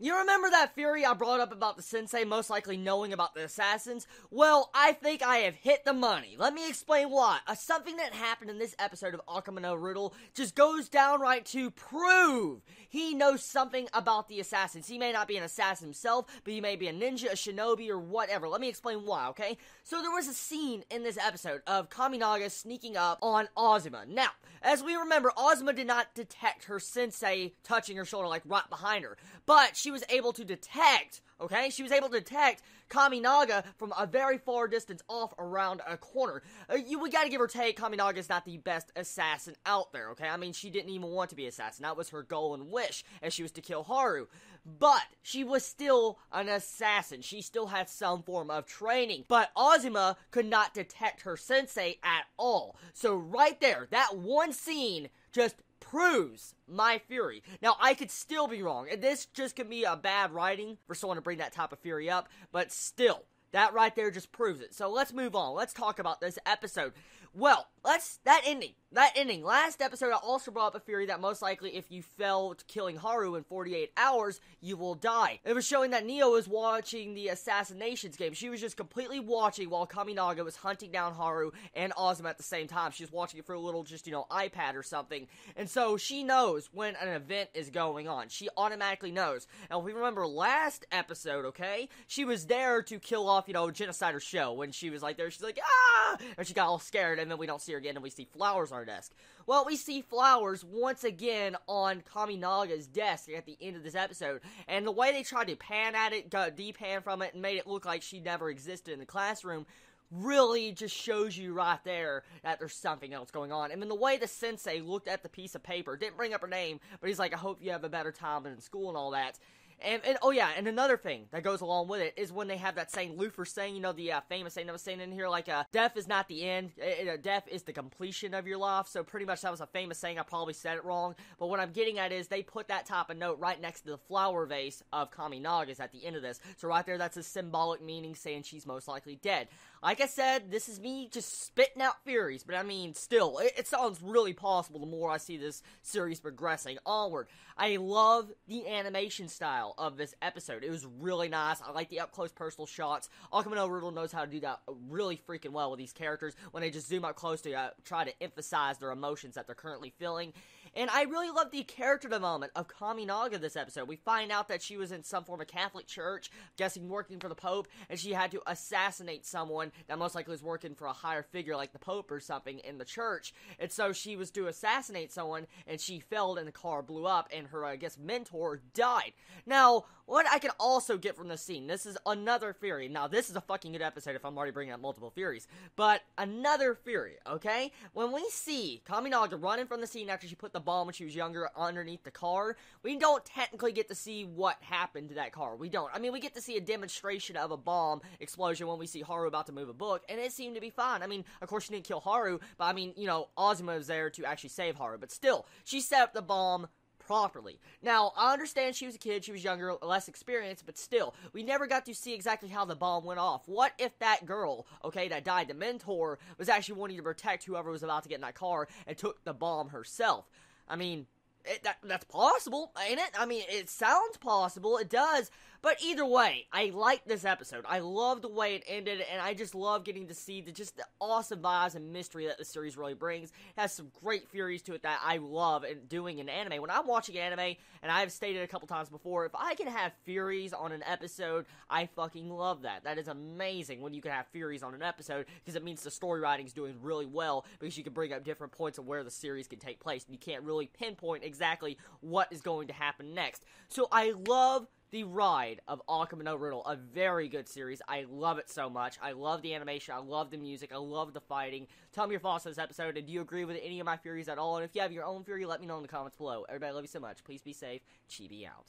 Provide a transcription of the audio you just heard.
You remember that theory I brought up about the sensei most likely knowing about the assassins? Well, I think I have hit the money. Let me explain why. Something that happened in this episode of Akuma no Riddle just goes downright to prove he knows something about the assassins. He may not be an assassin himself, but he may be a ninja, a shinobi, or whatever. Let me explain why, okay? So there was a scene in this episode of Kaminaga sneaking up on Azuma. Now, as we remember, Azuma did not detect her sensei touching her shoulder like right behind her, but she was able to detect, okay? She was able to detect Kaminaga from a very far distance off around a corner. We gotta give her take, Kaminaga's not the best assassin out there, okay? I mean, she didn't even want to be assassin. That was her goal and wish, and she was to kill Haru. But she was still an assassin. She still had some form of training. But Azuma could not detect her sensei at all. So right there, that one scene just proves my theory. Now, I could still be wrong, and this just could be a bad writing for someone to bring that type of theory up, but still, that right there just proves it. So let's move on. Let's talk about this episode. Well, that ending. Last episode, I also brought up a theory that most likely if you failed killing Haru in 48 hours, you will die. It was showing that Neo was watching the assassinations game. She was just completely watching while Kaminaga was hunting down Haru and Azuma at the same time. She was watching it for a little just, iPad or something. And so she knows when an event is going on. She automatically knows. And if we remember last episode, okay, she was there to kill off, Genocide or Show. When she was like there, she's like, ah! And she got all scared, and then we don't see her again, and we see flowers on her desk. Well, we see flowers once again on Kaminaga's desk at the end of this episode, and the way they tried to pan at it, depan from it, and made it look like she never existed in the classroom, really just shows you right there that there's something else going on. And then the way the sensei looked at the piece of paper, didn't bring up her name, but he's like, I hope you have a better time in school and all that. And oh yeah, and another thing that goes along with it is when they have that saying, Luffy saying, the famous saying that was saying in here, like, death is not the end, death is the completion of your life. So pretty much that was a famous saying. I probably said it wrong, but what I'm getting at is they put that type of note right next to the flower vase of Kaminaga's at the end of this. So right there, that's a symbolic meaning saying she's most likely dead. Like I said, this is me just spitting out theories, but I mean, still, it sounds really possible the more I see this series progressing onward. I love the animation style of this episode. It was really nice. I like the up-close personal shots. Akuma no Riddle knows how to do that really freaking well with these characters when they just zoom up close to try to emphasize their emotions that they're currently feeling. And I really love the character development of Kaminaga this episode. We find out that she was in some form of Catholic church, guessing working for the Pope, and she had to assassinate someone that most likely was working for a higher figure like the Pope or something in the church. And so she was to assassinate someone, and she failed and the car blew up, and her, mentor died. Now, what I can also get from this scene, this is another theory. Now, this is a fucking good episode if I'm already bringing up multiple theories. But another theory, okay? When we see Kaminaga running from the scene after she put the bomb when she was younger underneath the car, we don't technically get to see what happened to that car. We don't. I mean, we get to see a demonstration of a bomb explosion when we see Haru about to move a book, and it seemed to be fine. I mean, of course she didn't kill Haru, but I mean, Azuma was there to actually save Haru. But still, she set up the bomb properly. Now, I understand she was a kid, she was younger, less experienced, but still, we never got to see exactly how the bomb went off. What if that girl, okay, that died, the mentor, was actually wanting to protect whoever was about to get in that car and took the bomb herself? I mean, that's possible, ain't it? I mean, it sounds possible, it does, but either way, I like this episode. I love the way it ended, and I just love getting to see the awesome vibes and mystery that the series really brings. It has some great theories to it that I love doing in anime. When I'm watching anime, and I've stated a couple times before, if I can have theories on an episode, I fucking love that. That is amazing when you can have theories on an episode, because it means the story writing is doing really well, because you can bring up different points of where the series can take place, and you can't really pinpoint exactly what is going to happen next. So I love the ride of Akuma no Riddle, a very good series. I love it so much. I love the animation, I love the music, I love the fighting. Tell me your thoughts on this episode, and do you agree with any of my theories at all? And if you have your own theory, let me know in the comments below. Everybody, love you so much. Please be safe. Chibi out.